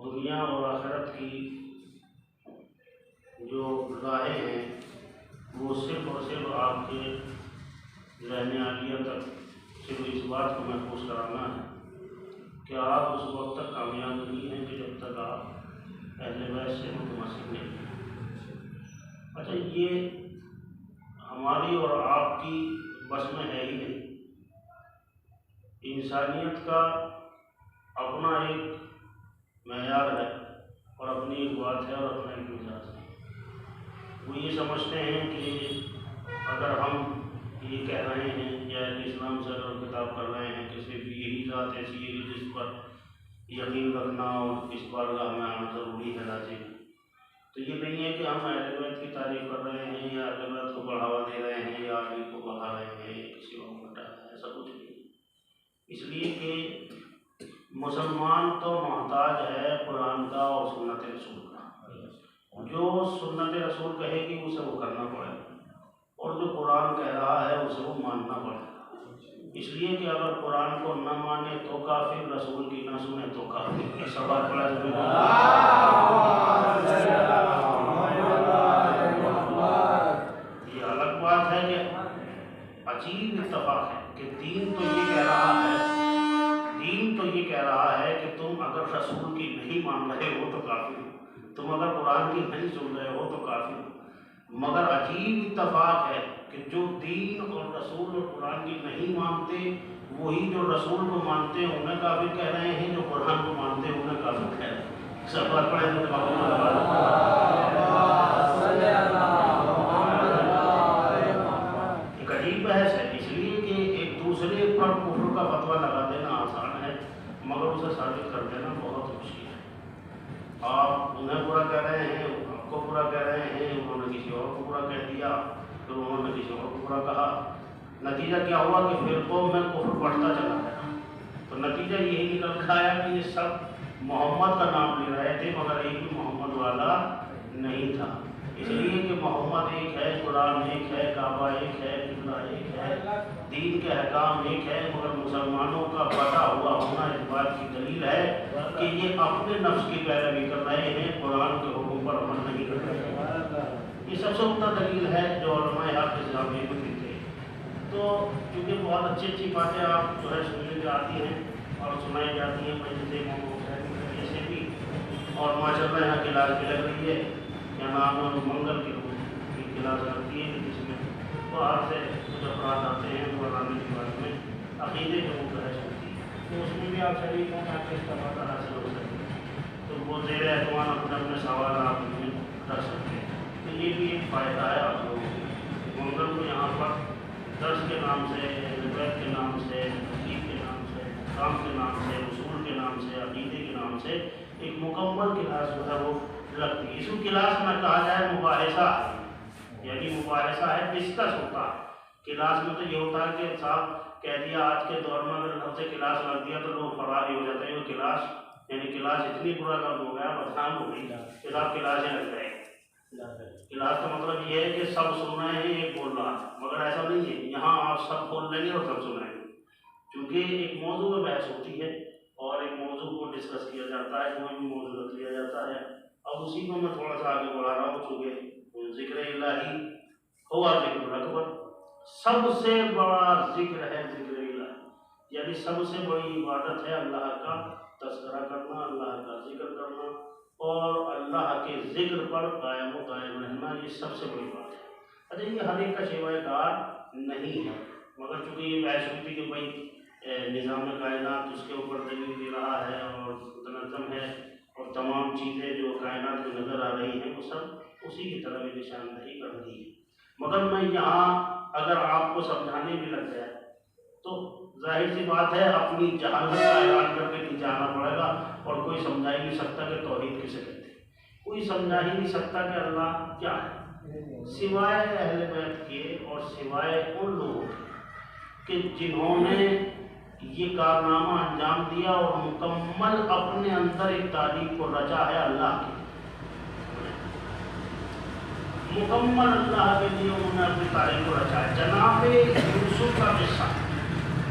دنیا اور آخرت کی جو راہیں ہیں وہ صرف اور صرف آپ کے ذہن عالیہ تک صرف اس بات کو محفوظ کرانا ہے کہ آپ اس وقت تک کامیاب نہیں ہیں کہ جب تک آپ اہل بیت سے متمسک نہیں ہیں۔ اچھا، یہ ہماری اور آپ کی بس میں ہے ہی نہیں۔ انسانیت کا اپنا ایک معیار ہے اور اپنی ایک بات ہے اور اپنا ایک مزاج ہے۔ وہ یہ سمجھتے ہیں کہ اگر ہم یہ کہہ رہے ہیں یا اسلام سے اگر خطاب کر رہے ہیں کہ صرف یہی ذات ایسی ہے جس پر یقین رکھنا اور اس بارگاہ میں آنا ضروری ہے، لازم، تو یہ نہیں ہے کہ ہم اہل بیت کی تعریف کر رہے ہیں یا اہل بیت کو بڑھاوا دے رہے ہیں یا علی کو بڑھا رہے ہیں یا کسی کو گھٹا رہے ہیں، ایسا کچھ نہیں۔ اس لیے کہ مسلمان تو محتاج ہے قرآن کا اور سنت رسول کا۔ جو سنت رسول کہے گی اسے وہ کرنا پڑے گا، اور جو قرآن کہہ رہا ہے اسے وہ ماننا پڑے گا۔ اس لیے کہ اگر قرآن کو نہ مانے تو کافر، رسول کی نہ سنے تو کافر۔ یہ سب بات پڑا یہ الگ بات ہے کہ عجیب اتفاق ہے کہ دین تو یہ کہہ رہا ہے کہ تم اگر رسول کی نہیں مان رہے ہو تو کافر ہو، تم اگر قرآن کی نہیں سن رہے ہو تو کافر ہو۔ مگر عجیب اتفاق ہے کہ جو دین اور رسول اور قرآن کی نہیں مانتے وہی جو رسول کو مانتے ہیں انہیں کافر کہہ رہے ہیں، جو قرآن کو مانتے ہیں انہیں کافر کہہ رہے ہیں۔ سب بات پڑھے ایک عجیب بحث ہے، اس لیے کہ ایک دوسرے پر کفر کا فتویٰ لگا دینا آسان ہے مگر اسے ثابت کر دینا بہت مشکل ہے۔ آپ انہیں برا کہہ رہے ہیں، آپ کو برا کہہ رہے ہیں، انہوں نے کسی اور کو برا کہہ دیا، پھر انہوں نے کسی اور کو برا کہا، نتیجہ کیا ہوا کہ فرقوں میں کفر بڑھتا چلا گیا۔ تو نتیجہ یہی نکل کر آیا کہ یہ سب محمد کا نام لے رہے تھے مگر ایک بھی محمد والا نہیں تھا۔ اس لیے کہ محمد ایک ہے، قرآن ایک ہے، کعبہ ایک ہے، قبلہ ایک ہے، دین کے احکام ایک ہے، مگر مسلمانوں کا بٹا ہوا ہونا اس بات کی دلیل ہے کہ یہ اپنے نفس کی پیروی کر رہے ہیں، قرآن کے حکم پر عمل نہیں کر رہے ہیں۔ یہ سب سے عمدہ دلیل ہے جو علماء حق کے زاویے میں ملتے ہیں۔ تو کیونکہ بہت اچھی اچھی باتیں آپ جو ہے سننے میں آتی ہیں اور سنائی جاتی ہیں مجلس امام حسین کے ذریعے سے بھی، اور ماشاء اللہ یہاں کلاس بھی لگ رہی ہے، یہاں نام منگل کی کلاس لگتی ہے جس میں باہر سے کچھ افراد آتے ہیں مولانا کے بارے میں عقیدے کے بحث ہوتی ہے، تو اس میں بھی آپ شریک ہوں آپ کے استفادہ حاصل ہو سکتے ہیں۔ تو وہ زیر اہتمام اپنے سوال آپ ان میں کر سکتے ہیں۔ تو یہ بھی ایک فائدہ ہے آپ لوگوں کو۔ منگل کو یہاں پر درس کے نام سے، روایت کے نام سے، تحقیق کے نام سے، کام کے نام سے، اصول کے نام سے، عقیدے کے نام سے ایک مکمل کلاس جو ہے وہ لگتی ہے۔ اس کو کلاس نہ کہا جائے، مباحثہ ہے، یعنی مباحثہ ہے، ڈسکس ہوتا ہے۔ کلاس میں تو یہ ہوتا ہے کہ صاحب کہہ دیا، آج کے دور میں اگر لفظ کلاس لگ دیا تو لوگ فرار ہی ہو جاتے ہیں، وہ کلاس یعنی کلاس اتنی برا لفظ ہو گیا، بدنام ہو گئی کہ صاحب کلاس ہی لگ جائے۔ کلاس کا مطلب یہ ہے کہ سب سن رہے ہیں، ایک بول رہا ہے، مگر ایسا نہیں ہے، یہاں آپ سب بول لیں گے اور سب سن رہے ہیں، کیونکہ ایک موضوع میں بحث ہوتی ہے اور ایک موضوع کو ڈسکس کیا جاتا ہے، کوئی بھی موضوع رکھ لیا جاتا ہے۔ اب اسی کو میں تھوڑا سا آگے بڑھا رہا ہوں، چونکہ ذکر الہی ہوا ذکر اکبر، سب سے بڑا ذکر ہے ذکر الہی، یعنی سب سے بڑی عبادت ہے اللہ کا تذکرہ کرنا، اللہ کا ذکر کرنا اور اللہ کے ذکر پر قائم و دائم رہنا، یہ سب سے بڑی بات ہے۔ اچھا، یہ ہر ایک کا شیوہ کار نہیں ہے، مگر چونکہ یہ بحث ہوئی تھی کہ بھائی نظام کائنات اس کے اوپر دلیل دے رہا ہے اور متنظم ہے اور تمام چیزیں جو کائنات میں نظر آ رہی ہیں وہ سب اسی کی طرف نشاندہی کر رہی ہے، مگر میں یہاں اگر آپ کو سمجھانے بھی لگ جائے تو ظاہر سی بات ہے اپنی جہالت کا اعلان کر کے جانا پڑے گا، اور کوئی سمجھا ہی نہیں سکتا کہ توحید کسے کہتے ہیں، کوئی سمجھا ہی نہیں سکتا کہ اللہ کیا ہے، سوائے اہل بیت کے اور سوائے ان لوگوں کے جنہوں نے یہ کارنامہ انجام دیا اور مکمل اپنے اندر ایک تاریخ کو رچا ہے اللہ کی، مکمل اللہ کے لیے انہوں نے اپنی تاریخ کو رچا ہے۔ جناب یوسف کا قصہ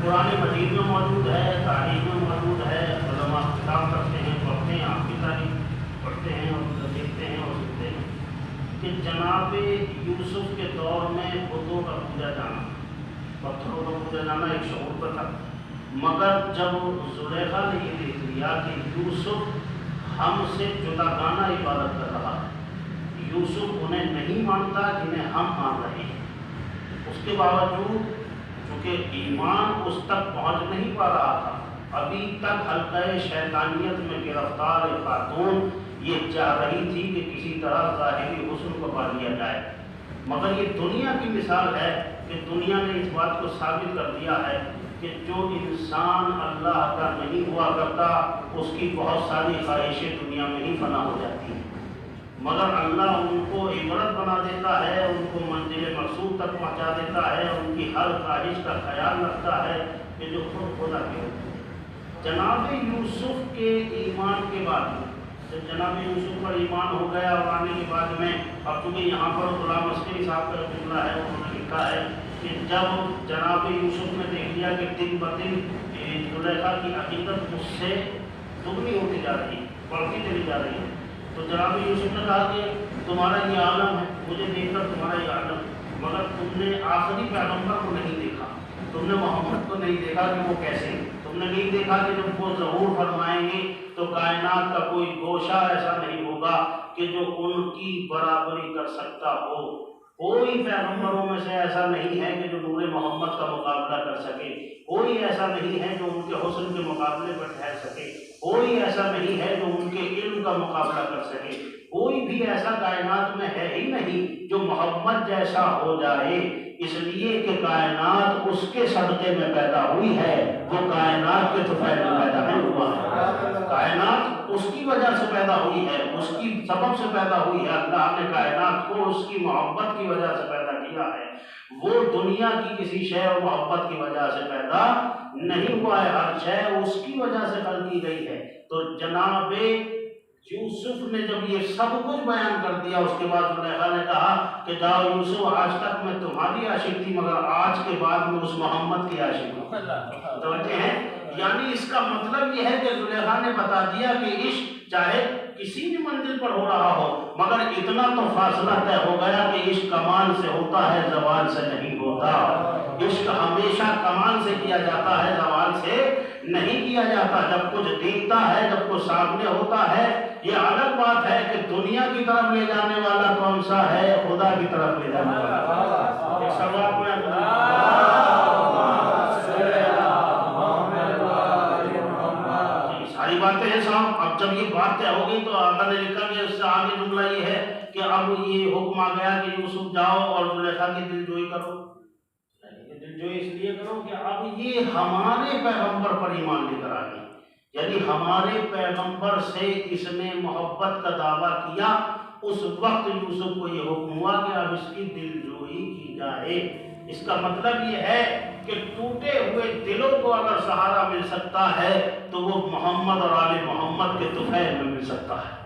قرآن مجید میں موجود ہے، تاریخ میں موجود ہے، علماء کتاب کرتے ہیں، پڑھتے ہیں، آپ کی تاریخ پڑھتے ہیں اور دیکھتے ہیں اور سنتے ہیں کہ جناب یوسف کے دور میں بتوں کا پوجا جانا، پتھروں کا پوجا جانا ایک شعور پر تھا، مگر جب زلیخا نے یہ دیکھ لیا کہ یوسف ہم سے جداگانہ عبادت کر رہا ہے، یوسف انہیں نہیں مانتا جنہیں ہم مان رہے ہیں، اس کے باوجود چونکہ ایمان اس تک پہنچ نہیں پا رہا تھا، ابھی تک حلقہ شیطانیت میں گرفتار ایک خاتون یہ چاہ رہی تھی کہ کسی طرح ظاہری حسن کو پا لیا جائے، مگر یہ دنیا کی مثال ہے کہ دنیا نے اس بات کو ثابت کر دیا ہے کہ جو انسان اللہ کا نہیں ہوا کرتا اس کی بہت ساری خواہشیں دنیا میں ہی فنا ہو جاتی ہیں، مگر اللہ ان کو عبرت بنا دیتا ہے، ان کو منزل مقصود تک پہنچا دیتا ہے، ان کی ہر خواہش کا خیال رکھتا ہے کہ جو خود خدا کے ہوتے ہیں۔ جناب یوسف کے ایمان کے بعد جب جناب یوسف پر ایمان ہو گیا اور آنے کے بعد میں اب چونکہ یہاں پر غلام عسکری صاحب کا جملہ ہے، انہوں نے لکھا ہے کہ جب جناب یوسف نے دیکھ لیا کہ دن بدن زلیخا کی عقیدت مجھ سے دگنی ہوتی جا رہی ہے، بڑھتی چلی جا رہی ہے، تو جناب یوسف نے کہا کہ تمہارا یہ عالم ہے، مجھے دیکھ کر تمہارا یہ عالم، مگر تم نے آخری پیغمبر کو نہیں دیکھا، تم نے محمد کو نہیں دیکھا کہ وہ کیسے ہیں، تم نے نہیں دیکھا کہ جب وہ ظہور فرمائیں گے تو کائنات کا کوئی گوشہ ایسا نہیں ہوگا کہ جو ان کی برابری کر سکتا ہو، کوئی پیغمبروں میں سے ایسا نہیں ہے کہ جو نور محمد کا مقابلہ کر سکے، کوئی ایسا نہیں ہے جو ان کے حسن کے مقابلے پر ٹھہر سکے، کوئی ایسا نہیں ہے جو ان کے علم کا مقابلہ کر سکے، کوئی بھی ایسا کائنات میں ہے ہی نہیں جو محمد جیسا ہو جائے، اس لیے کہ کائنات اس کے صدقے میں پیدا ہوئی ہے جو کائنات کے طفیل میں پیدا نہیں ہوا ہے، کائنات اس کی وجہ سے پیدا ہوئی ہے، اس کی سبب سے پیدا ہوئی ہے، اللہ نے کائنات کو اس کی محبت کی وجہ سے پیدا کیا ہے، وہ دنیا کی کسی شے اور محبت کی وجہ سے پیدا نہیں ہوا ہے، ہر شے اس کی وجہ سے خلق کی گئی ہے۔ تو جناب یوسف نے جب یہ سب کچھ بیان کر دیا اس کے بعد زلیخا نے کہا کہ جاؤ یوسف، آج تک میں تمہاری عاشق تھی مگر آج کے بعد میں اس محمد کی عاشق ہوں، توجہ ہے، یعنی اس کا مطلب یہ ہے کہ زلیخا نے بتا دیا کہ عشق چاہے کسی بھی منزل پر ہو رہا ہو مگر اتنا تو فاصلہ طے ہو گیا کہ عشق کمال سے ہوتا ہے، زوال سے نہیں ہوتا، عشق ہمیشہ کمال سے کیا جاتا ہے، زوال سے نہیں کیا جاتا، جب کچھ دیکھتا ہے، جب کچھ سامنے ہوتا ہے، یہ الگ بات ہے کہ دنیا کی طرف لے جانے والا کون سا ہے، خدا کی طرف لے جانے والا، ایک سواب میں ساری باتیں ہیں صاحب۔ اب جب یہ بات طے ہو گئی تو آقا نے لکھا کہ اس سے آگے جملہ یہ ہے کہ اب یہ حکم آ گیا کہ یوسف جاؤ اور زلیخا کی دل جوئی کرو، جو اس لیے کرو کہ اب یہ ہمارے پیغمبر پر ایمان لے کر آ گئی، یعنی ہمارے پیغمبر سے اس نے محبت کا دعویٰ کیا، اس وقت یوسف کو یہ حکم ہوا کہ اب اس کی دل جوئی کی جائے۔ اس کا مطلب یہ ہے کہ ٹوٹے ہوئے دلوں کو اگر سہارا مل سکتا ہے تو وہ محمد اور آل محمد کے طفیل میں مل سکتا ہے،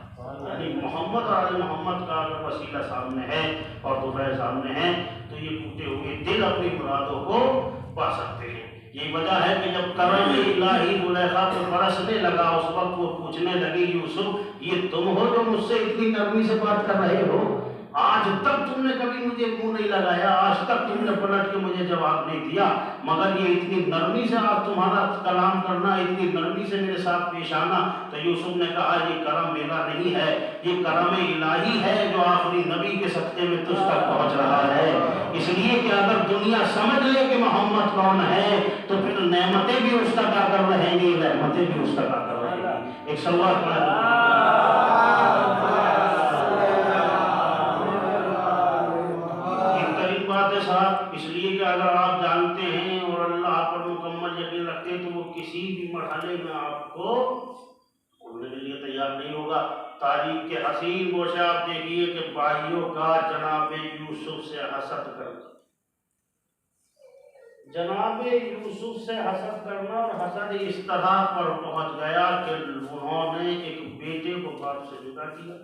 یعنی محمد اور آل محمد کا اگر وسیلہ سامنے ہے اور طفیل سامنے ہے تو یہ ٹوٹے ہوئے دل اپنی مرادوں کو پا سکتے ہیں۔ یہی وجہ ہے کہ جب کرم الہی زلیخا کو برسنے لگا اس وقت وہ پوچھنے لگی یوسف یہ تم ہو جو مجھ سے اتنی نرمی سے بات کر رہے ہو؟ آج تک تم نے کبھی مجھے منہ نہیں لگایا، آج تک تم نے پلٹ کے مجھے جواب نہیں دیا، مگر یہ اتنی نرمی سے آپ تمہارا کلام کرنا، اتنی نرمی سے میرے ساتھ پیش آنا۔ تو یوسف نے کہا یہ کرم میرا نہیں ہے، یہ کرم الہی ہے جو آخری نبی کے صدقے میں تجھ تک پہنچ رہا ہے۔ اس لیے کہ اگر دنیا سمجھ لے کہ محمد کون ہے تو پھر نعمتیں بھی اس کا کر رہیں گی، رحمتیں بھی اس کا کر رہیں گی۔ ایک سوال صاحب، اس لیے کہ اگر آپ جانتے ہیں اور اللہ پر مکمل یقین رکھتے ہیں تو وہ کسی بھی مرحلے میں آپ کو چھوڑنے کے لیے تیار نہیں ہوگا۔ تاریخ کے حسین گوشے آپ دیکھیے کہ بھائیوں کا جناب یوسف سے حسد کرنا، جناب یوسف سے حسد کرنا، اور حسد اس طرح پر پہنچ گیا کہ انہوں نے ایک بیٹے کو باپ سے جدا کیا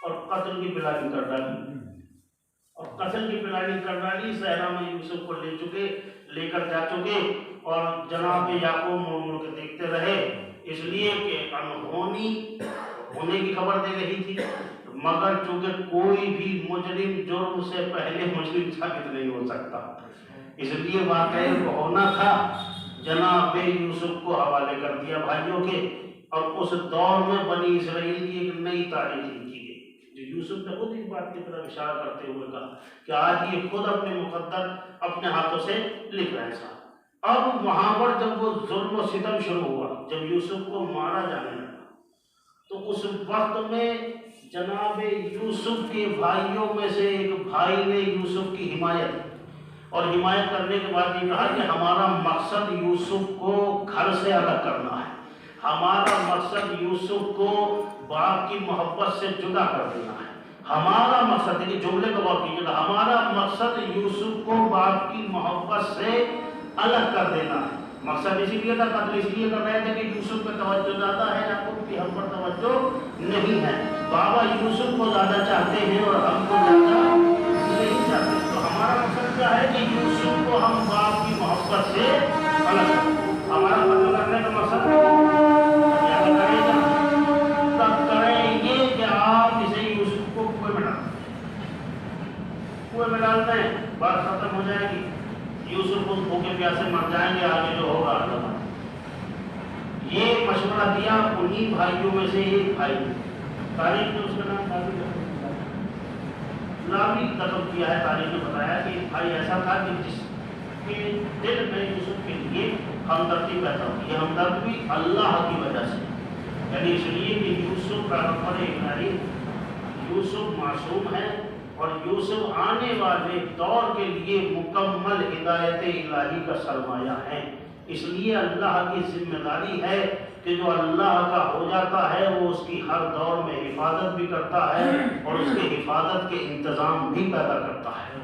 اور قتل کی پلاننگ کر ڈالی، اور قتل کی پلاننگ کر ڈالی۔ صحرا میں یوسف کو لے کر جا چکے اور جناب یعقوب مڑ کے دیکھتے رہے، اس لیے کہ انہونی ہونے کی خبر دے رہی تھی، مگر چونکہ کوئی بھی مجرم جرم سے پہلے مجرم ثابت نہیں ہو سکتا، اس لیے واقعہ ہونا تھا۔ جناب یوسف کو حوالے کر دیا بھائیوں کے، اور اس دور میں بنی اسرائیل کی ایک نئی تاریخ لکھی گئی۔ یوسف نے خود اس بات کی طرف اشارہ کرتے ہوئے کہا کہ آج یہ خود اپنے مقدر اپنے ہاتھوں سے لکھ رہے ہیں صاحب۔ اب وہاں پر جب وہ ظلم و ستم شروع ہوا، جب یوسف کو مارا جانے لگا، تو اس وقت میں جناب یوسف کے بھائیوں میں سے ایک بھائی نے یوسف کی حمایت، اور حمایت کرنے کے بعد یہ کہا کہ ہمارا مقصد یوسف کو گھر سے الگ کرنا ہے، ہمارا مقصد یوسف کو باپ کی محبت سے جدا کر دینا ہے، ہمارا مقصد، دیکھیے جملے کو غور کیجیے گا، ہمارا مقصد یوسف کو باپ کی محبت سے الگ کر دینا ہے۔ مقصد اسی لیے تھا، قتل اس لیے کر رہے تھے کہ یوسف پہ توجہ زیادہ ہے، یعقوب کی ہم پر توجہ نہیں ہے۔ بابا یوسف کو زیادہ چاہتے ہیں اور ہم کو زیادہ نہیں چاہتے، تو ہمارا مقصد کیا ہے کہ یوسف کو ہم باپ کی محبت سے الگ کریں۔ ہمارا قتل کرنے کا مقصد ہے میں ڈالتے ہیں، بات ختم ہو جائے گی، یوسف کو بھوکے پیاسے مر جائیں گے، آگے جو ہوگا اللہ۔ یہ مشورہ دیا انہی بھائیوں میں سے ایک بھائی، تاریخ نے اس کا نام لاوی دخل کیا ہے، تاریخ نے بتایا کہ ایک بھائی ایسا تھا کہ جس کے دل میں یوسف کے لیے ہمدردی پیدا ہوئی، یہ ہمدردی اللہ کی وجہ سے، یعنی اس لیے کہ یوسف پیغمبر الہی، یوسف معصوم ہے، اور یوسف آنے والے دور کے لیے مکمل ہدایت الہی کا سرمایہ ہے۔ اس لیے اللہ کی ذمہ داری ہے کہ جو اللہ کا ہو جاتا ہے وہ اس کی ہر دور میں حفاظت بھی کرتا ہے اور اس کے حفاظت کے انتظام بھی پیدا کرتا ہے۔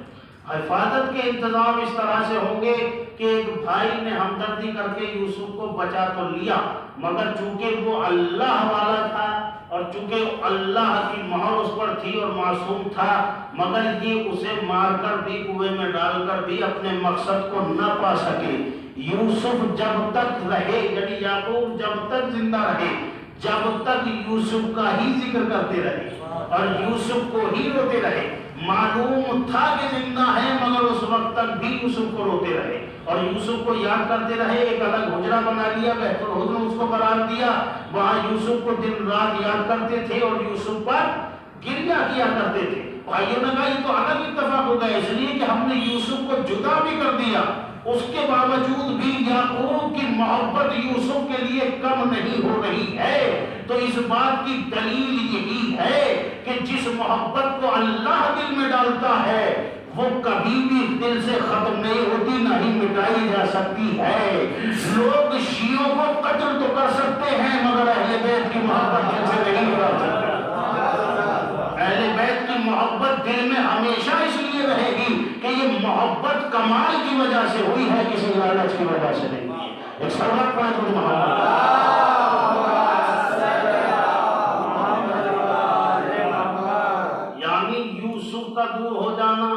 حفاظت کے انتظام اس طرح سے ہوں گے کہ ایک بھائی نے ہمدردی کر کے یوسف کو بچا تو لیا، مگر چونکہ وہ اللہ والا تھا اور چونکہ اللہ کی مہر اس پر تھی اور معصوم تھا، مگر یہ اسے مار کر بھی کنویں میں ڈال کر بھی اپنے مقصد کو نہ پا سکے۔ یوسف جب تک رہے، یعنی یعقوب جب تک زندہ رہے، جب تک یوسف کا ہی ذکر کرتے رہے اور یوسف کو ہی روتے رہے۔ معلوم تھا کہ زندہ ہے، مگر اس وقت تک بھی یوسف کو روتے رہے اور یوسف کو یاد کرتے رہے۔ ایک الگ حجرہ بنا لیا، بیت الحزن اس کو قرار دیا، وہاں یوسف کو دن رات یاد کرتے تھے اور یوسف پر گریہ کیا کرتے تھے۔ بھائیوں نے کہا یہ تو الگ اتفاق ہو گیا، اس لیے کہ ہم نے یوسف کو جدا بھی کر دیا، اس کے باوجود بھی یعقوب کی محبت یوسف کے لیے کم نہیں ہو رہی ہے۔ تو اس بات کی دلیل یہی ہے کہ جس محبت کو اللہ دل میں ڈالتا ہے وہ کبھی بھی دل سے ختم نہیں ہوتی، نہ ہی مٹائی جا سکتی ہے۔ لوگ شیعوں کو قتل تو کر سکتے ہیں مگر اہل بیت کی محبت دل سے نہیں کر سکتے۔ اہل بیت کی محبت دل میں ہمیشہ اس لیے رہے گی کہ یہ محبت کمال کی وجہ سے ہوئی ہے، کسی لالچ کی وجہ سے نہیں۔ ایک سرور پڑھیں تو محبت، یعنی یوسف کا دور ہو جانا،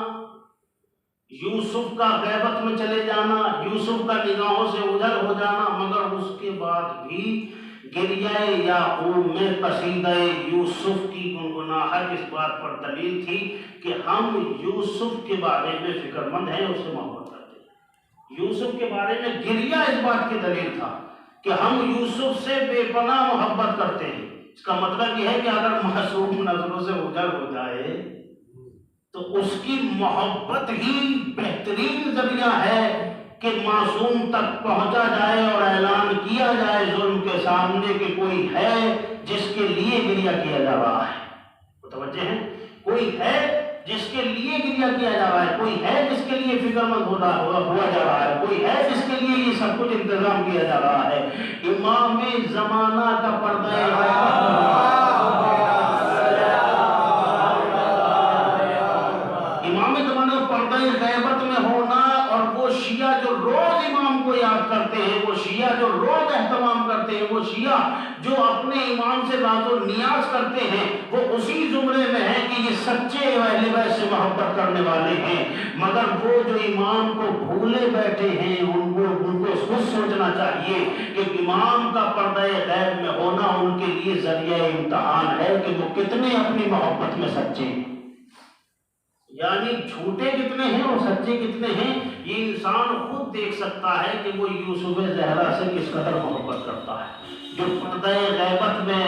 یوسف کا غیبت میں چلے جانا، یوسف کا نگاہوں سے اجل ہو جانا، مگر اس کے بعد بھی گریہ یعقوب میں قصیدہ یوسف کی گنگناہٹ اس بات پر دلیل تھی کہ ہم یوسف کے بارے میں فکر مند ہیں، اس سے محبت کرتے ہیں۔ یوسف کے بارے میں گریہ اس بات کی دلیل تھا کہ ہم یوسف سے بے پناہ محبت کرتے ہیں۔ اس کا مطلب یہ ہے کہ اگر معصوم نظروں سے اجل ہو جائے تو اس کی محبت ہی بہترین ذریعہ ہے کہ معصوم تک پہنچا جائے اور اعلان کیا جائے ظلم کے سامنے کہ کوئی ہے جس کے لیے گریہ کیا جا رہا ہے۔ متوجہ ہیں؟ کوئی ہے جس کے لیے گریہ کیا جا رہا ہے، کوئی ہے جس کے لیے فکر مند ہوا جا رہا ہے، کوئی ہے جس کے لیے یہ سب کچھ انتظام کیا جا رہا ہے۔ امام زمانہ کا پردہ غیبت میں ہونا، اور وہ شیعہ جو روز امام کو یاد کرتے ہیں، وہ شیعہ جو روز اہتمام کرتے ہیں، وہ شیعہ جو اپنے امام سے راز و نیاز کرتے ہیں، وہ اسی زمرے میں ہیں کہ یہ سچے اہل بیت سے محبت کرنے والے ہیں۔ مگر وہ جو امام کو بھولے بیٹھے ہیں، ان کو خود سوچنا چاہیے کہ امام کا پردہ غیب میں ہونا ان کے لیے ذریعہ امتحان ہے کہ وہ کتنے اپنی محبت میں سچے ہیں، یعنی جھوٹے کتنے ہیں اور سچے کتنے ہیں۔ یہ انسان خود دیکھ سکتا ہے کہ وہ یوسف زہرا سے کس قدر محبت کرتا ہے۔ جو پردہ غیبت میں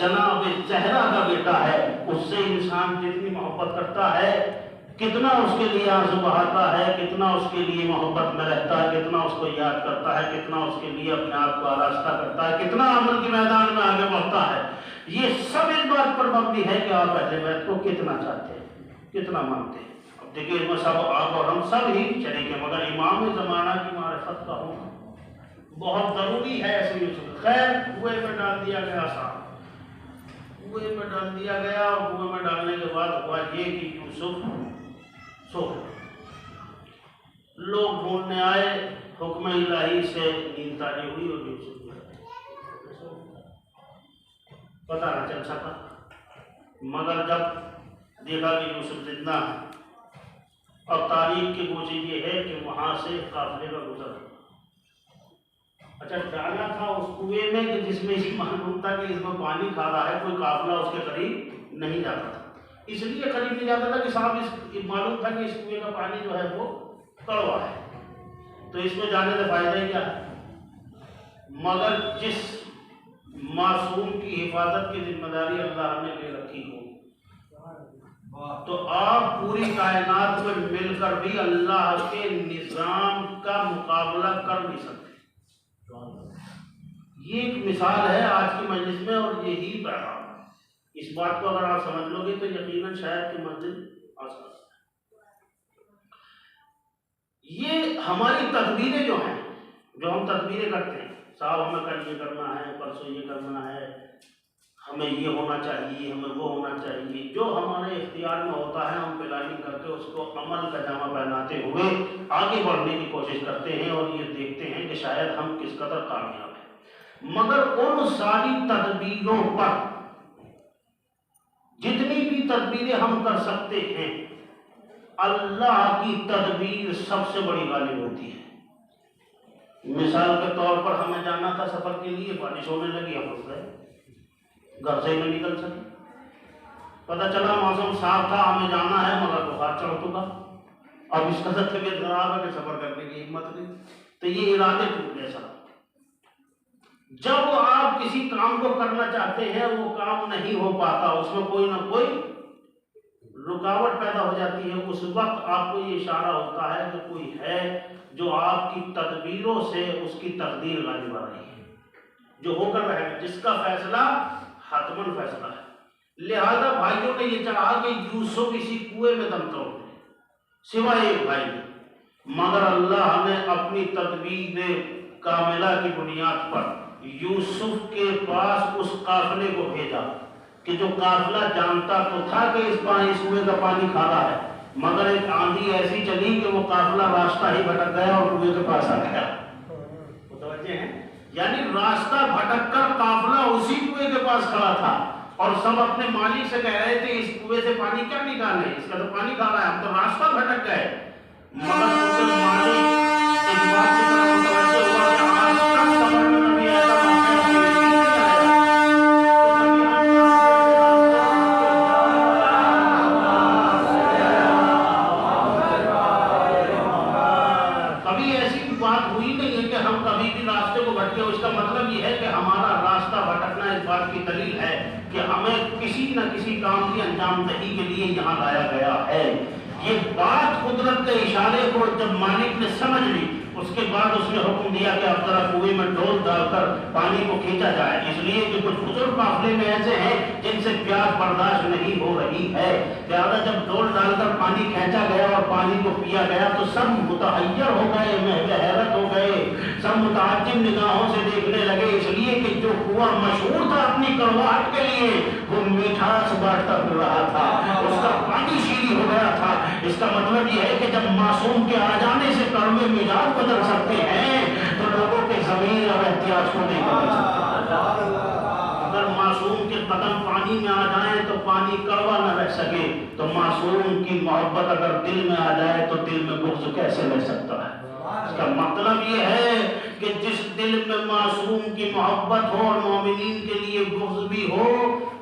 جناب زہرا کا بیٹا ہے، اس سے انسان جتنی محبت کرتا ہے، کتنا اس کے لیے آنسو بہاتا ہے، کتنا اس کے لیے محبت میں رہتا ہے، کتنا اس کو یاد کرتا ہے، کتنا اس کے لیے اپنے آپ کو آراستہ کرتا ہے، کتنا عمل کے میدان میں آگے بڑھتا ہے۔ یہ سب اس بات پر مبنی ہے کہ آپ اہل بیت کو کتنا چاہتے ہیں، کتنا مانتے ہیں۔ اب دیکھیے اس میں سب آپ اور ہم سب ہی شریک ہیں، مگر امام زمانہ کی معرفت کا ہونا بہت ضروری ہے۔ ایسے یوسف خیر کنویں میں ڈال دیا گیا، صاحب کنویں میں ڈال دیا گیا، اور کنویں میں ڈالنے کے بعد ہوا یہ کہ یوسف سو گئے۔ لوگ ڈھونڈنے آئے، حکم الہی سے نیند تاری ہوئی اور یوسف پتہ نہ چل سکا۔ مگر جب دیکھا کہ یوسف زندہ ہے، اب تاریخ کی گوشہ یہ ہے کہ وہاں سے قافلے کا گزر ہوا۔ اچھا ڈالا تھا اس کنویں میں کہ جس میں اسی معلوم تھا کہ اس میں پانی کھا رہا ہے، کوئی قافلہ اس کے قریب نہیں جاتا تھا۔ اس لیے قریب نہیں جاتا تھا کہ صاحب اس معلوم تھا کہ اس کنویں کا پانی جو ہے وہ کڑوا ہے، تو اس میں جانے سے فائدہ ہی کیا ہے۔ مگر جس معصوم کی حفاظت کی ذمہ داری اللہ نے لے رکھی ہو، تو آپ پوری کائنات میں مل کر بھی اللہ کے نظام کا مقابلہ کر نہیں سکتے۔ یہ ایک مثال ہے آج کی مجلس میں، اور یہی پیغام ہے۔ اس بات کو اگر آپ سمجھ لو گے تو یقیناً شاید کہ مسجد آسان ہے۔ یہ ہماری تدبیریں جو ہیں، جو ہم تدبیریں کرتے ہیں، صاحب ہمیں کل یہ کرنا ہے، پرسوں یہ کرنا ہے، ہمیں یہ ہونا چاہیے، ہمیں وہ ہونا چاہیے، جو ہمارے اختیار میں ہوتا ہے ہم پلاننگ کر کے اس کو عمل کا جامہ پہناتے ہوئے آگے بڑھنے کی کوشش کرتے ہیں، اور یہ دیکھتے ہیں کہ شاید ہم کس قدر کامیاب ہیں۔ مگر ان ساری تدبیروں پر، جتنی بھی تدبیریں ہم کر سکتے ہیں، اللہ کی تدبیر سب سے بڑی غالب ہوتی ہے۔ مثال کے طور پر ہمیں جانا تھا سفر کے لیے، بارش ہونے لگی، ہم رک گئے، گھر سے ہی نہیں نکل سکے۔ پتہ چلا موسم صاف تھا، ہمیں جانا ہے، مگر بخار چڑھ چکا، اب اس قدر طبیعت خراب ہے کہ سفر کرنے کی ہمت نہیں، تو یہ ارادے ٹوٹ گئے سب۔ جب آپ کسی کام کو کرنا چاہتے ہیں، وہ کام نہیں ہو پاتا، اس میں کوئی نہ کوئی رکاوٹ پیدا ہو جاتی ہے، اس وقت آپ کو یہ اشارہ ہوتا ہے کہ کوئی ہے جو آپ کی تدبیروں سے اس کی تقدیر غالب آ رہی ہے، جو ہو کر رہے گا، جس کا فیصلہ حتماً فیصلہ ہے۔ لہذا بھائیوں نے یہ چاہا کہ یوسف اسی کنویں میں دم توڑ دے، سوائے ایک بھائی، مگر اللہ نے اپنی تدبیر کاملہ کی بنیاد پر یوسف کے پاس اس قافلے کو بھیجا کہ جو قافلہ جانتا تو تھا کہ اس کنویں کا پانی کھارا ہے، مگر ایک آندھی ایسی چلی کہ وہ قافلہ راستہ ہی بھٹک گیا اور کنویں کے پاس آ گیا۔ متوجہ ہیں؟ یعنی راستہ بھٹک کر قافلہ اسی کنویں کے پاس کھڑا تھا اور سب اپنے مالک سے کہہ رہے تھے اس کنویں سے پانی کیا نکالیں، اس کا تو پانی کھا رہا ہے، ہم تو راستہ بھٹک گئے۔ مگر اس مالک اس بات کی طرف متوجہ ہوا کہ آج تک سفر میں کبھی ایسا واقعہ پیش ہی نہیں آیا کبھی ایسی بات ہوئی نہیں ہے کہ ہم کبھی بھی راستے کو بھٹکے۔ اس کا مطلب یہ ہے کہ ہمارا راستہ بھٹکنا اس بات کی دلیل ہے کہ ہمیں کسی نہ کسی کام کی انجام دہی کے لیے یہاں لایا گیا ہے۔ یہ بات قدرت کے اشارے کو جب مالک نے سمجھ لی، اس کے بعد اس نے حکم دیا کہ اب ذرا کنویں میں ڈول ڈال کر پانی کو کھینچا جائے، اس لیے کہ کچھ بزرگ قافلے میں ایسے ہیں جن سے پیاس برداشت نہیں ہو رہی ہے۔ لہٰذا جب ڈول ڈال کر پانی کھینچا گیا اور پانی کو پیا گیا تو سب متحیر ہو گئے، محو حیرت ہو گئے، سب متعجب نگاہوں سے دیکھنے لگے، اس لیے کہ جو کنواں مشہور تھا اپنی کڑواہٹ کے لیے وہ میٹھاس بانٹتا پھر رہا تھا، اس کا پانی شیریں ہو گیا تھا۔ اس کا مطلب یہ ہے کہ جب معصوم کے آ جانے سے کڑوے مزاج بدل سکتے ہیں تو لوگوں کے ضمیر اور احتیاط کو نہیں بدل سکتے۔ اگر معصوم کے قدم پانی میں آ جائیں تو پانی کڑوا نہ رہ سکے، تو معصوم کی محبت اگر دل میں آ جائے تو دل میں بغض کیسے رہ سکتا ہے؟ اس کا مطلب یہ ہے کہ جس دل میں معصوم کی محبت ہو اور مومنین کے لیے بغض بھی ہو،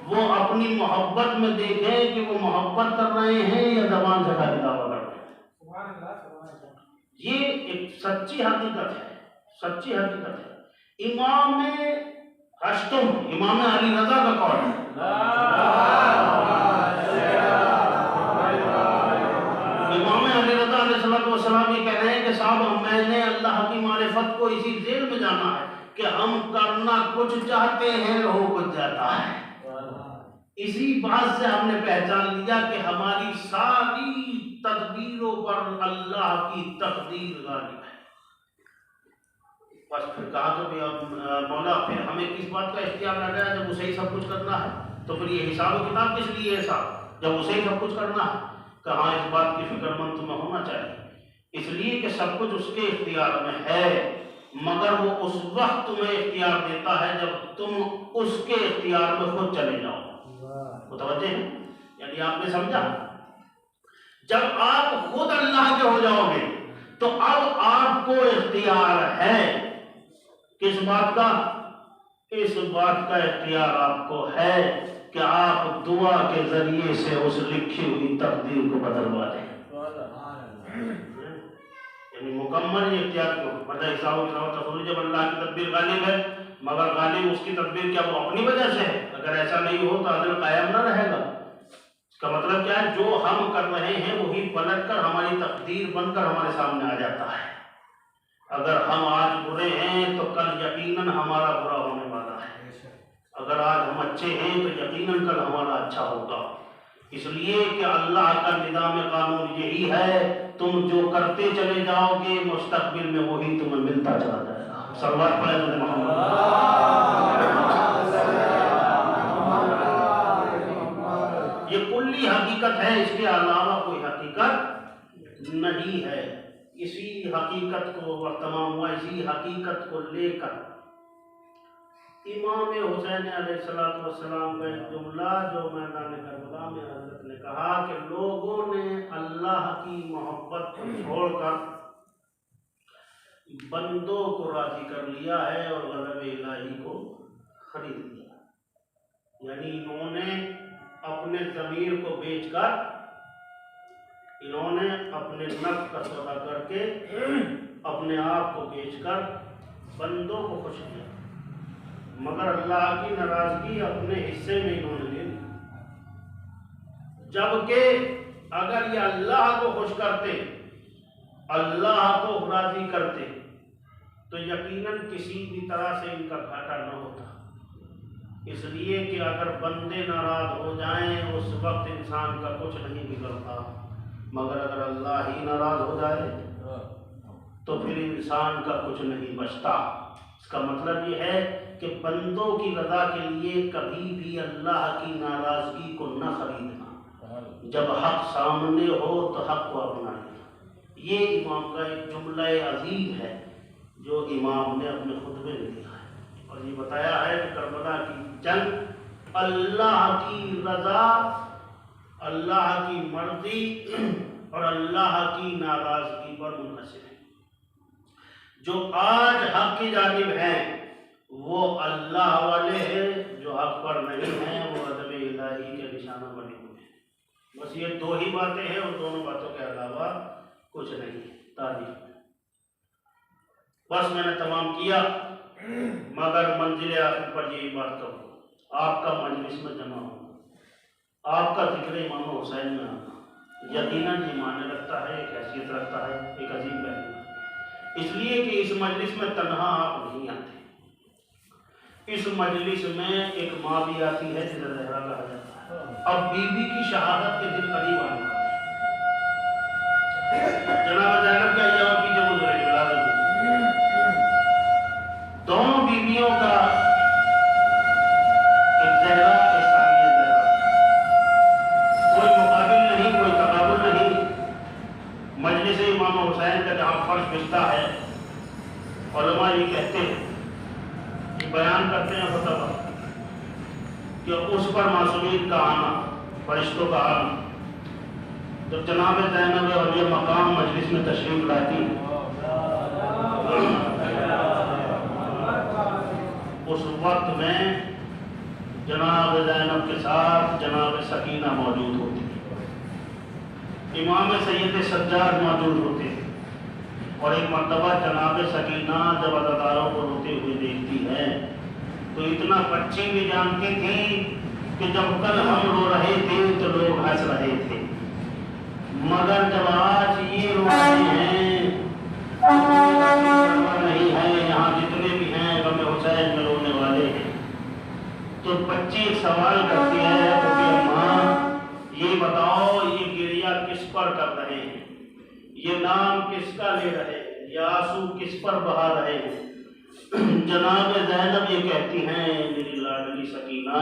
وہ اپنی محبت میں دیکھیں کہ وہ محبت کر رہے ہیں یا زبان سے خالی دعویٰ کر رہے ہیں۔ یہ ایک سچی حقیقت ہے، سچی حقیقت ہے۔ امام ہشتم، امام علی رضا کا قول ہے، امام علی رضا علیہ السلام یہ کہہ رہے ہیں کہ صاحب میں نے اللہ کی معرفت کو اسی ذیل میں جانا ہے کہ ہم کرنا کچھ چاہتے ہیں، ہو کچھ جاتا ہے۔ اسی بات سے ہم نے پہچان لیا کہ ہماری ساری تدبیروں پر اللہ کی تقدیر غالب ہے۔ بس پھر کہا کہ مولا پھر ہمیں کس بات کا اختیار رہ گیا جب اسے ہی سب کچھ کرنا ہے، تو پھر یہ حساب و کتاب کس لیے ہے صاحب جب اسے ہی سب کچھ کرنا ہے؟ کہاں اس بات کی فکر مند تمہیں ہونا چاہیے، اس لیے کہ سب کچھ اس کے اختیار میں ہے، مگر وہ اس وقت تمہیں اختیار دیتا ہے جب تم اس کے اختیار میں خود چلے جاؤ۔ متوجہ ہیں؟ یعنی آپ نے سمجھا، جب آپ خود اللہ کے ہو جاؤ گے تو اب آپ کو اختیار ہے کس بات کا؟ اس بات کا اختیار آپ کو ہے کہ آپ دعا کے ذریعے سے اس لکھی ہوئی تقدیر کو بدلوا دیں۔ یعنی مکمل یہ اختیار کو مطلب حساب و کتاب تصوری، جب اللہ کی تدبیر غالب ہے، مگر غالب اس کی تدبیر کیا وہ اپنی وجہ سے ہے؟ اگر ایسا نہیں ہو تو عدل قائم نہ رہے گا۔ اس کا مطلب کیا ہے؟ جو ہم کر رہے ہیں وہی پلٹ کر ہماری تقدیر بن کر ہمارے سامنے آ جاتا ہے۔ اگر ہم آج برے ہیں تو کل یقیناً ہمارا برا ہونے والا ہے، اگر آج ہم اچھے ہیں تو یقیناً کل ہمارا اچھا ہوگا۔ اس لیے کہ اللہ کا نظام قانون یہی ہے، تم جو کرتے چلے جاؤ گے مستقبل میں وہی تمہیں ملتا چلا جائے گا۔ صلوات پڑھیں حضرت محمد۔ یہ کلی حقیقت ہے، اس کے علاوہ کوئی حقیقت نہیں ہے۔ اسی حقیقت کو تمام ہوا، اسی حقیقت کو لے کر امام حسین علیہ السلام کا ایک جملہ جو میدان کربلا میں حضرت نے کہا کہ لوگوں نے اللہ کی محبت کو چھوڑ کر بندوں کو راضی کر لیا ہے اور غضب الہی کو خرید لیا۔ یعنی انہوں نے اپنے ضمیر کو بیچ کر، انہوں نے اپنے نفس کا سودا کر کے، اپنے آپ کو بیچ کر بندوں کو خوش کیا، مگر اللہ کی ناراضگی اپنے حصے میں انہوں نے لے لی۔ جبکہ اگر یہ اللہ کو خوش کرتے، اللہ کو راضی کرتے تو یقیناً کسی بھی طرح سے ان کا گھاٹا نہ ہوتا، اس لیے کہ اگر بندے ناراض ہو جائیں اس وقت انسان کا کچھ نہیں بگڑتا، مگر اگر اللہ ہی ناراض ہو جائے تو پھر انسان کا کچھ نہیں بچتا۔ اس کا مطلب یہ ہے کہ بندوں کی رضا کے لیے کبھی بھی اللہ کی ناراضگی کو نہ خریدنا، جب حق سامنے ہو تو حق کو اپنا لینا۔ یہ امام کا ایک جملہ عظیم ہے جو امام نے اپنے خطبے میں دیا ہے، اور یہ بتایا ہے کہ کربلا کی جنگ اللہ کی رضا، اللہ کی مرضی اور اللہ کی ناراضگی پر منحصر ہے۔ جو آج حق کی جانب ہیں وہ اللہ والے ہیں، جو حق پر نہیں ہیں وہ عدم الہی کے نشانہ بنے ہوئے ہیں۔ بس یہ دو ہی باتیں ہیں، اور دونوں باتوں کے علاوہ کچھ نہیں ہے تاریخ میں۔ بس میں نے تمام کیا، مگر منزل آخر پر یہی بات کہوں، آپ کا مجلس میں جمع ہونا، آپ کا ذکر امام حسین میں آنا یقیناً یہ معنی رکھتا ہے، ایک حیثیت رکھتا ہے، ایک عظیم پہلو ہے۔ اس لیے کہ اس مجلس میں تنہا آپ نہیں آتے، اس مجلس میں ایک ماں بھی آتی ہے جسے زہرا کہا جاتا ہے۔ اب بیوی کی شہادت کے دن قریب آنے والے جناب زینب کا یہ پیچھے گزرے ولادت دونوں بیویوں کا ایک زہرا ایک ثانیہ زہرا، کوئی مقابل نہیں، کوئی تقابل نہیں۔ مجلس امام حسین کا جہاں فرش بچتا ہے، علماء یہ کہتے ہیں، یہ بیان کرتے ہیں فتویٰ کہ اس پر معصومین کا آنا، فرشتوں کا آنا، جب جناب زینب علیہ مقام مجلس میں تشریف لاتی ہیں، اس وقت میں جناب زینب کے ساتھ جناب سکینہ موجود ہوتی ہے، امام سید سجاد موجود ہوتے ہیں، اور ایک مرتبہ جناب سکینہ جب عزاداروں کو روتے ہوئے دیکھتی ہے تو اتنا بچی بھی جانتی تھی کہ جب کل ہم رو رہے تھے تو لوگ ہنس رہے تھے، مگر جب آج یہ رو رہے ہیں نہیں ہے، یہاں جتنے بھی ہیں غم حسین میں رونے والے ہیں، تو بچی ایک سوال کرتی ہے کہ ماں یہ بتاؤ یہ گریہ کس پر کر رہے ہیں، یہ نام کس کا لے رہے ہیں، یہ آنسو کس پر بہا رہے ہیں؟ جناب زینب یہ کہتی ہیں میری لاڈلی سکینہ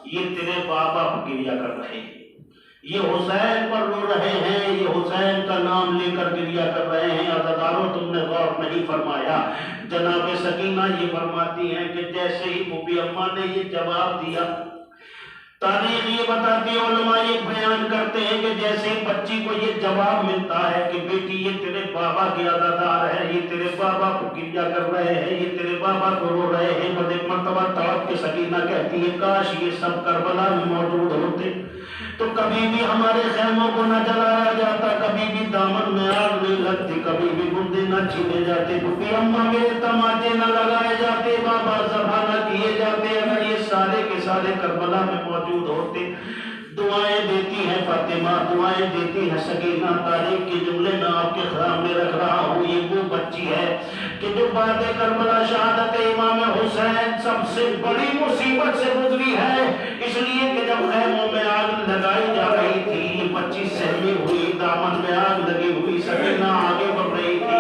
یہ تیرے بابا پر گریہ کر رہے ہیں، یہ حسین پر رو رہے ہیں، یہ حسین کا نام لے کر گریہ کر رہے ہیں۔ عزاداروں تم نے غور نہیں فرمایا، جناب سکینہ یہ فرماتی ہیں کہ جیسے ہی پھوپھی اماں نے یہ جواب دیا، تاریخ یہ بتاتی ہے، علماء یہ بیان کرتے ہیں کہ جیسے ہی بچی کو یہ جواب ملتا ہے کہ بیٹی یہ تیرے بابا کے عزادار ہے، یہ تیرے بابا کو گریہ کر رہے ہیں، یہ تیرے بابا کو رو رہے ہیں، بس ایک مرتبہ تڑپ کے سکینہ کہتی ہے کاش یہ سب کربلا میں موجود ہوتے تو کبھی بھی ہمارے خیموں کو نہ جلایا جاتا، کبھی بھی دامن میں آگ نہیں لگتی، کبھی بھی گندے نہ چھینے جاتے، پھوپھی اماں میرے تماچے نہ لگائے جاتے، بابا ذبح نہ کیے جاتے، اگر یہ سارے کے سارے کربلا میں موجود ہوتے۔ دعائیں دیتی ہیں فاطمہ، دعائیں دیتی ہے سکینہ۔ تاریخ کے جملے میں آپ کے سامنے رکھ رہا ہوں، یہ وہ بچی ہے کہ جو بعد کربلا شہادت امام حسین سب سے بڑی مصیبت سے گزری ہے، اس لیے کہ جب خیموں میں آگ لگائی جا رہی تھی یہ بچی سہمی ہوئی، دامن میں آگ لگی ہوئی، سکینہ آگے بڑھ رہی تھی،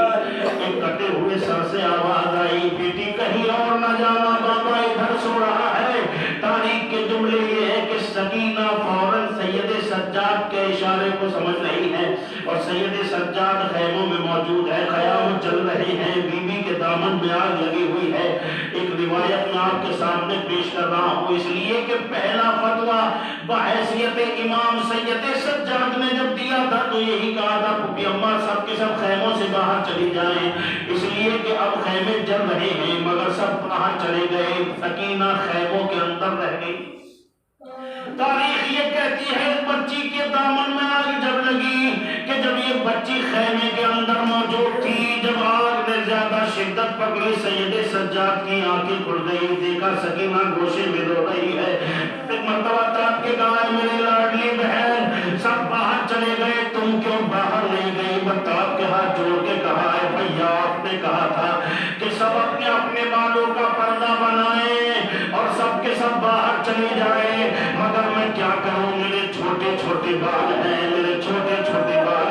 ایک کٹے ہوئے سر سے آواز آئی بیٹی کہیں اور نہ جانا، بابا ادھر سو رہا ہے۔ تاریخ کے جملے یہ ہے کہ سکینہ فوراً سید سجاد کے اشارے کو سمجھ رہی ہے، اور سید سجاد خیموں میں موجود ہے، خیام چل رہے ہیں، بیوی کے دامن میں آگ لگی ہوئی ہے۔ ایک روایت میں آپ کے سامنے پیش کر رہا ہوں، اس لیے کہ پہلا فتویٰ بحیثیت امام سید سجاد نے جب دیا تھا تو یہی کہا تھا پھوپھی اماں سب کے سب خیموں سے باہر چلی جائیں، اس لیے کہ اب خیمے جل رہے ہیں، مگر سب باہر چلے گئے، سکینہ خیموں کے اندر رہ گئی۔ تاریخ یہ کہتی ہے اس بچی کے دامن میں آگ جب لگی کہ جب یہ بچی خیمے کے اندر موجود تھی، جب آگ نے زیادہ شدت پکڑی سید سجاد کی آنکھیں کھل گئی، دیکھا سکینہ گوشے میں رو رہی ہے، ایک مرتبہ تاپ کے کہا میری لاڈلی بہن سب باہر چلے گئے تم کیوں باہر نہیں گئی؟ تاپ کے ہاتھ جوڑ کے کہا ہے بھیا آپ نے کہا تھا کہ سب اپنے اپنے بالوں کا پردہ بنائیں اور سب کے سب باہر چلے جائیں، مگر میں کیا کروں، میرے چھوٹے چھوٹے بال ہیں، میرے چھوٹے چھوٹے بال